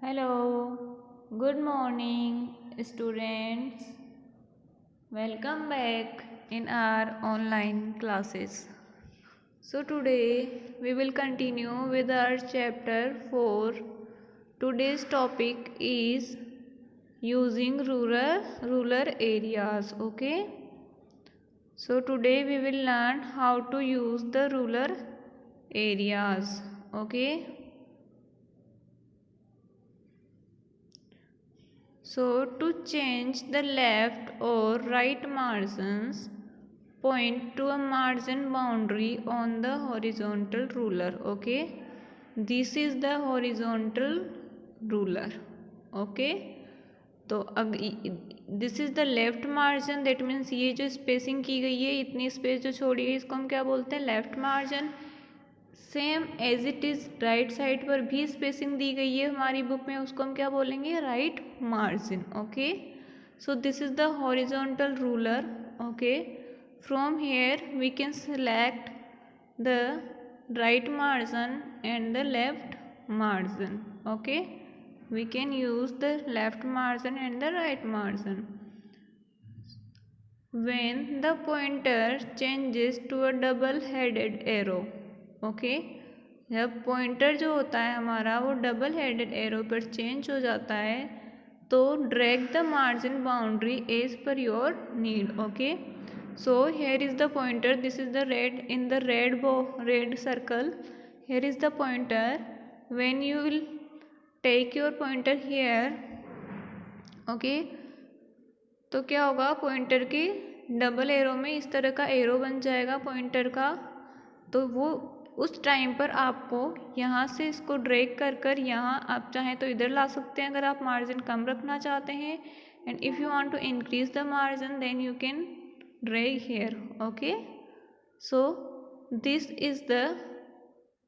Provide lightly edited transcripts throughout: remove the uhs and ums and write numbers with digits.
Hello, good morning, students. Welcome back in our online classes. So, today we will continue with our chapter 4. Today's topic is using rural areas. Okay, so today we will learn how to use the rural areas. Okay. So to change the left or right margins, point to a margin boundary on the horizontal ruler. Okay, this is the horizontal ruler. Okay, तो this is the left margin, that means ये जो spacing की गई है, इतनी space जो छोड़ी गई, इसको हम क्या बोलते हैं, left margin. Same as it is right side पर भी स्पेसिंग दी गई है हमारी बुक में, उसको हम क्या बोलेंगे, right margin. Okay, so this is the horizontal ruler. Okay, from here we can select the right margin and the left margin. Okay, we can use the left margin and the right margin. When the pointer changes to a double headed arrow. ओके, जब pointer जो होता है हमारा वो double headed arrow पर change हो जाता है तो drag the margin boundary as per your need. Okay, so here is the pointer, this is the red, in the red circle, here is the pointer. When you will take your pointer here, okay, तो क्या होगा, pointer की double arrow में इस तरह का arrow बन जाएगा पॉइंटर का. तो वो उस टाइम पर आपको यहाँ से इसको ड्रैग कर कर यहाँ आप चाहें तो इधर ला सकते हैं अगर आप मार्जिन कम रखना चाहते हैं. And if you want to increase the margin then you can drag here. Okay, so this is the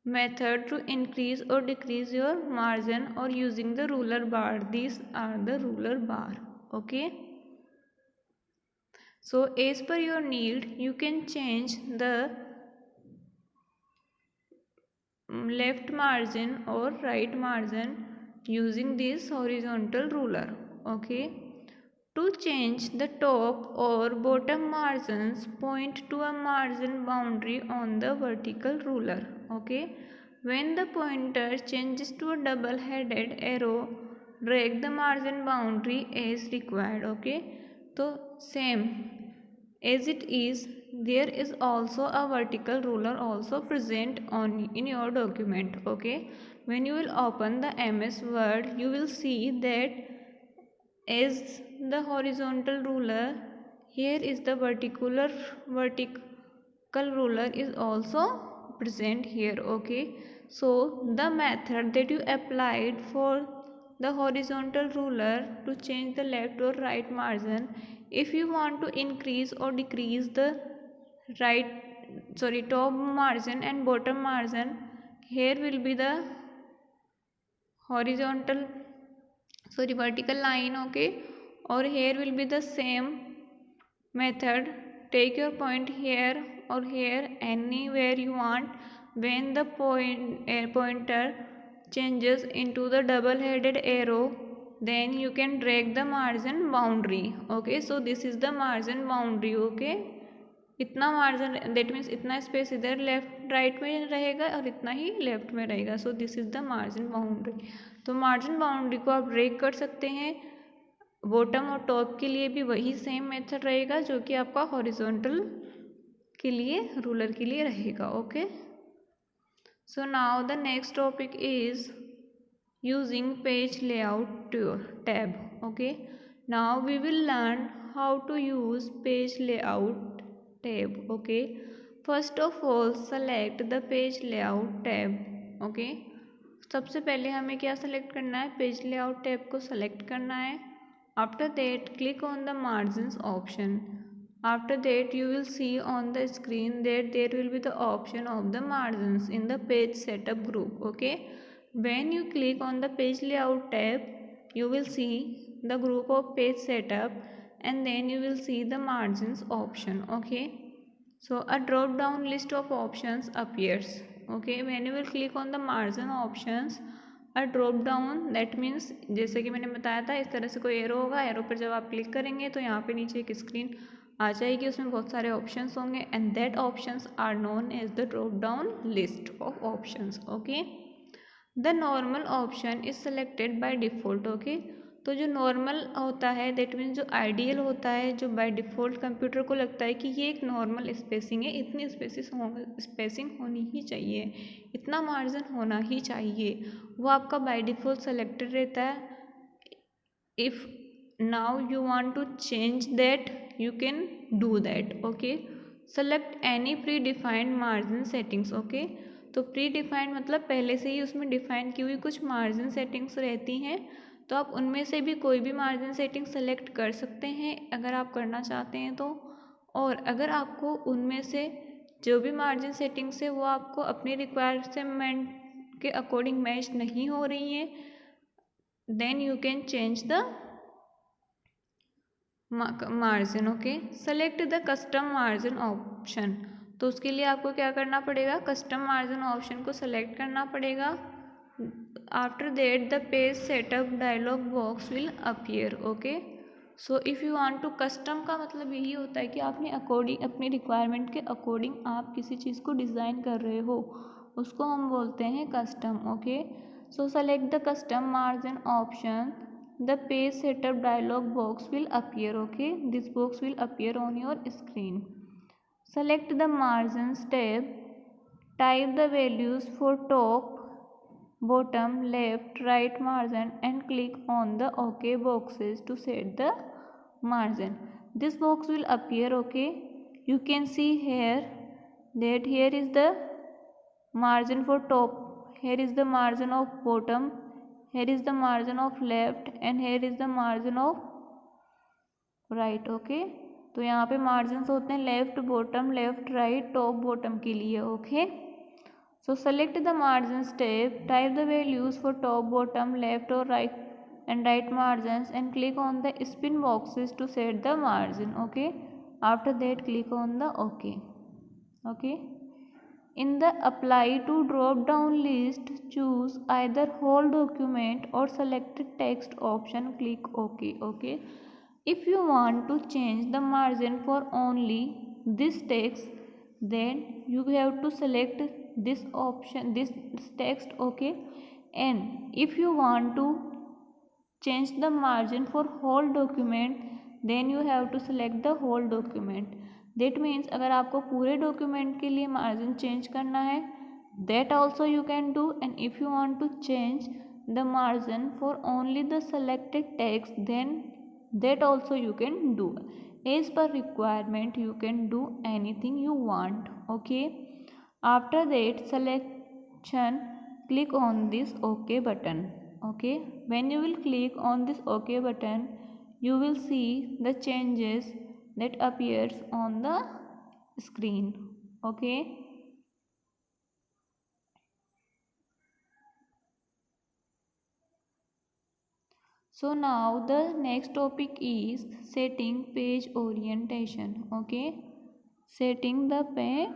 method to increase or decrease your margin or using the ruler bar. These are the ruler bar. Okay, so as per your need you can change the left margin or right margin using this horizontal ruler. Okay, to change the top or bottom margins, point to a margin boundary on the vertical ruler. Okay, when the pointer changes to a double headed arrow, drag the margin boundary as required. Okay, so same as it is, there is also a vertical ruler also present on in your document. Okay, when you will open the MS Word you will see that as the horizontal ruler, here is the vertical ruler is also present here. Okay, so the method that you applied for the horizontal ruler to change the left or right margin, if you want to increase or decrease the top margin and bottom margin, here will be the vertical line. Okay, or here will be the same method, take your point here or here, anywhere you want. When the pointer changes into the double headed arrow, then you can drag the margin boundary. Okay, so this is the margin boundary. Okay, इतना margin, that means इतना space इधर left right में रहेगा और इतना ही left में रहेगा. सो this is the margin boundary. तो मार्जिन बाउंड्री को आप ड्रैग कर सकते हैं. बॉटम और टॉप के लिए भी वही सेम मेथड रहेगा जो कि आपका हॉरिजॉन्टल के लिए, रूलर के लिए रहेगा. Okay, so now the next topic is using page layout tab. Okay, now we will learn how to use page layout tab. Okay, first of all select the page layout tab. Okay, सबसे पहले हमें क्या select करना है, page layout tab को select करना है. After that click on the margins option. After that you will see on the screen that there will be the option of the margins in the page setup group. Okay, when you click on the page layout tab you will see the group of page setup and then you will see the margins option. Okay, so a drop down list of options appears. Okay, when you will click on the margin options, a drop down, that means जैसे कि मैंने बताया था इस तरह से कोई arrow होगा, एरो पर जब आप क्लिक करेंगे तो यहाँ पे नीचे एक स्क्रीन आ जाएगी, उसमें बहुत सारे ऑप्शंस होंगे and that options are known as the drop down list of options. Okay, the normal option is selected by default. Okay, तो जो नॉर्मल होता है दैट मीन्स जो आइडियल होता है, जो बाय डिफ़ॉल्ट कंप्यूटर को लगता है कि ये एक नॉर्मल स्पेसिंग है, इतनी स्पेसिंग होनी ही चाहिए, इतना मार्जिन होना ही चाहिए, वो आपका बाय डिफ़ॉल्ट सेलेक्टेड रहता है। If now you want to change that you can do that. Okay, select any pre defined margin settings. Okay, तो प्री डिफाइंड मतलब पहले से ही उसमें डिफाइन की हुई कुछ मार्जिन सेटिंग्स रहती हैं, तो आप उनमें से भी कोई भी मार्जिन सेटिंग सेलेक्ट कर सकते हैं अगर आप करना चाहते हैं तो। और अगर आपको उनमें से जो भी मार्जिन सेटिंग्स है वो आपको अपनी रिक्वायरमेंट के अकॉर्डिंग मैच नहीं हो रही है, then you can change the margin. Okay, select the custom margin option, तो उसके लिए आपको क्या करना पड़ेगा, कस्टम मार्जिन ऑप्शन को सेलेक्ट करना पड़ेगा। After that the page setup dialog box will appear. Okay, so if you want to custom का मतलब यही होता है कि आपने अकॉर्डिंग अपनी रिक्वायरमेंट के अकॉर्डिंग आप किसी चीज़ को डिज़ाइन कर रहे हो, उसको हम बोलते हैं custom. Okay, so select the custom margin option, the page setup dialog box will appear. Okay, this box will appear on your screen. Select the margins tab, type the values for top, bottom, left, right margin and click on the OK boxes to set the margin. This box will appear. Okay, you can see here that here is the margin for top, here is the margin of bottom, here is the margin of left and here is the margin of right. Okay, तो यहाँ पे margins होते हैं left bottom, left right, top bottom के लिए। Okay, so select the margins tab, type the values for top bottom left और right and right margins and click on the spin boxes to set the margin. Okay, after that click on the OK. Okay, in the apply to drop down list choose either whole document or select text option, click OK. Okay, if you want to change the margin for only this text then you have to select this option, this text. Okay, and if you want to change the margin for whole document then you have to select the whole document. That means अगर आपको पूरे document के लिए margin change करना है that also you can do, and if you want to change the margin for only the selected text then that also you can do. As per requirement you can do anything you want. Okay, after that selection click on this OK button. Okay, when you will click on this OK button you will see the changes that appears on the screen. Okay, so now the next topic is setting page orientation. Okay, setting the page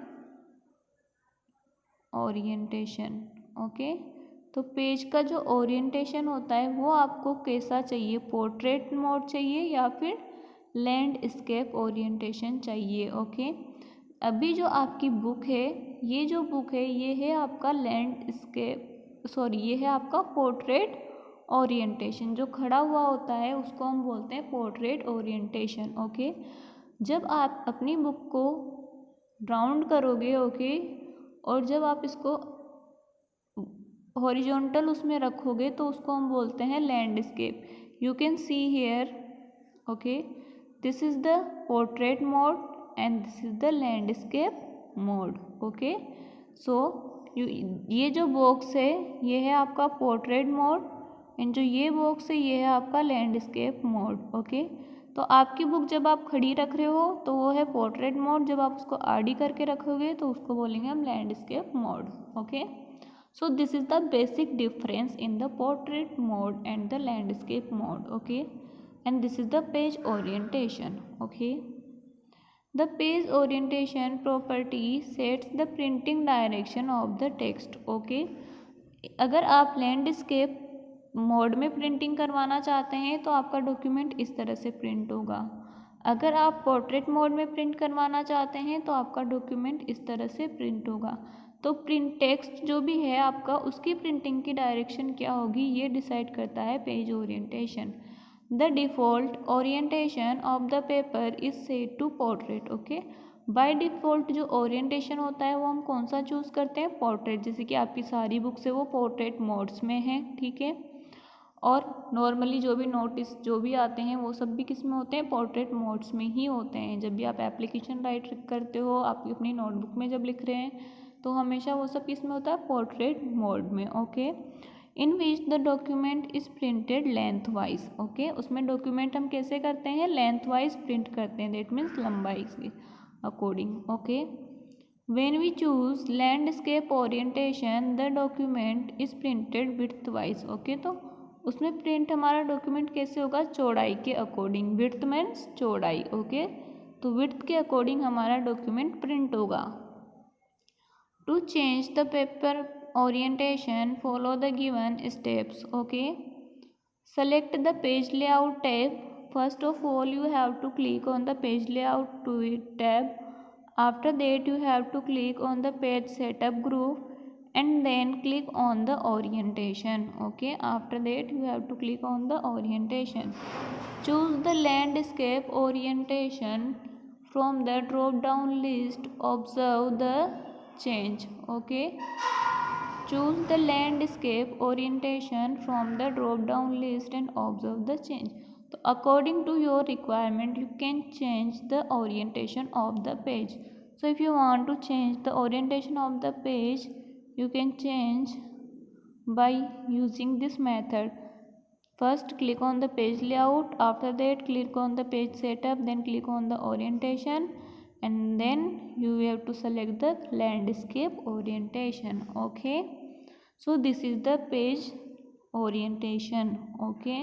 orientation. Okay, तो page का जो orientation होता है वो आपको कैसा चाहिए, portrait mode चाहिए या फिर लैंडस्केप ओरिएंटेशन चाहिए। ओके, अभी जो आपकी बुक है, ये जो बुक है ये है आपका ये है आपका पोर्ट्रेट ओरिएंटेशन। जो खड़ा हुआ होता है उसको हम बोलते हैं पोर्ट्रेट ओरिएंटेशन। ओके, जब आप अपनी बुक को राउंड करोगे, ओके, और जब आप इसको हॉरिजॉन्टल उसमें रखोगे तो उसको हम बोलते हैं landscape. You can see here. Okay, this is the portrait mode and this is the landscape mode. Okay, so ये जो बॉक्स है ये है आपका पोर्ट्रेट मोड एंड जो ये बॉक्स है ये है आपका लैंडस्केप मोड। ओके, तो आपकी बुक जब आप खड़ी रख रहे हो तो वो है पोर्ट्रेट मोड, जब आप उसको आड़ी करके रखोगे तो उसको बोलेंगे हम landscape mode. Okay, so this is the basic difference in the portrait mode and the landscape mode. Okay, and this is the page orientation. Okay, the page orientation property sets the printing direction of the text. Okay, अगर आप landscape mode में printing करवाना चाहते हैं तो आपका document इस तरह से प्रिंट होगा। अगर आप पोर्ट्रेट मोड में प्रिंट करवाना चाहते हैं तो आपका डॉक्यूमेंट इस तरह से प्रिंट होगा। तो प्रिंट टेक्स्ट जो भी है आपका, उसकी प्रिंटिंग की डायरेक्शन क्या होगी ये डिसाइड करता है page orientation. The default orientation of the paper is set to portrait. Okay, by default जो ओरिएंटेशन होता है वो हम कौन सा चूज़ करते हैं? पोर्ट्रेट। जैसे कि आपकी सारी बुक्स है वो पोर्ट्रेट मोड्स में है, ठीक है। और नॉर्मली जो भी नोटिस जो भी आते हैं वो सब भी किस में होते हैं? पोर्ट्रेट मोड्स में ही होते हैं। जब भी आप एप्लीकेशन राइट करते हो, आप अपनी नोटबुक में जब लिख रहे हैं तो हमेशा वो सब किस में होता है? पोर्ट्रेट मोड में। Okay, in which the document is printed length wise. Okay, उसमें डॉक्यूमेंट हम कैसे करते हैं? लेंथ वाइज प्रिंट करते हैं, दैट मीन्स लंबाई के according. Okay, when we choose landscape orientation the document is printed width wise। Okay, तो उसमें प्रिंट हमारा डॉक्यूमेंट कैसे होगा? चौड़ाई के अकॉर्डिंग। विड्थ मीन्स चौड़ाई। ओके, तो विड्थ के अकॉर्डिंग हमारा डॉक्यूमेंट प्रिंट होगा। To change the paper orientation follow the given steps। okay, select the page layout tab। first of all you have to click on the page layout tab। after that you have to click on the page setup group and then click on the orientation। okay, after that you have to click on the orientation। choose the landscape orientation from the drop down list। observe the change। okay, choose the landscape orientation from the drop down list and observe the change। तो according to your requirement you can change the orientation of the page। so if you want to change the orientation of the page you can change by using this method। first click on the page layout, after that click on the page setup, then click on the orientation and then you have to select the landscape orientation। okay, so this is the page orientation। okay,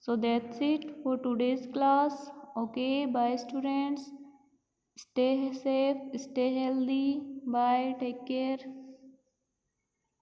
so that's it for today's class। okay, bye students, stay safe, stay healthy, bye, take care।